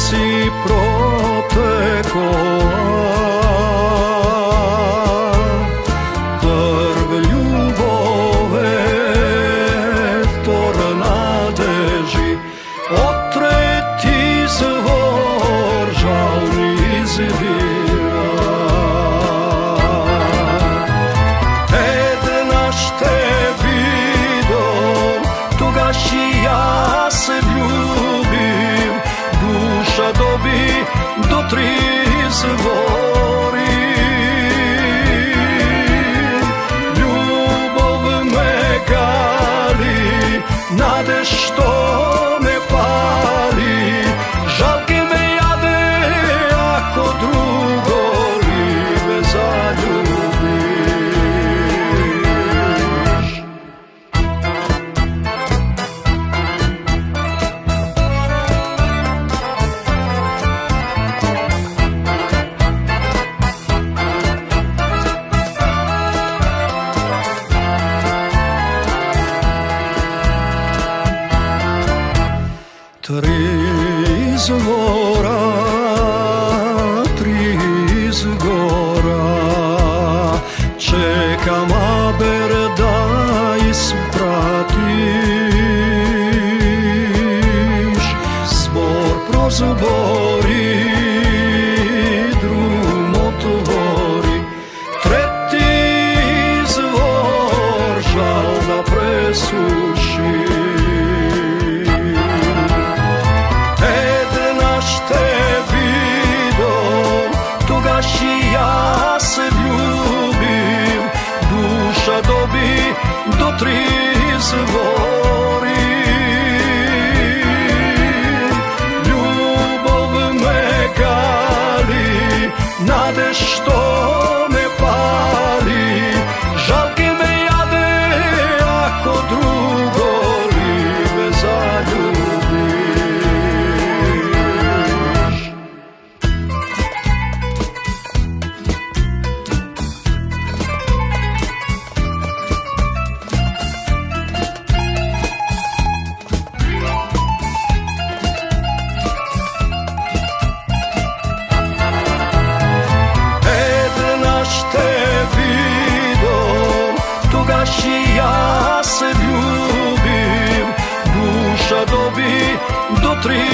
si protekla, prve ljubove, vtore nadeži, otreti zvor žalni izbira. Еднаш те видом, тогаш и јас се љубим, душа доби до три звори. Љубов ме гали, надеж што ме пали, жалке ме јаде ако друго ли ме заљубиш. Три изгора, чекам абер да испратиш. Збор прозбори, друм отвори, трети извор жал да пресуши. Тогаш и јас се љубим, душа доби до три звори. Љубов ме гали, надеж што ме пали, жалке ме јаде ако друго ли ме заљубиш. Тогаш и јас се љубим, душа доби до три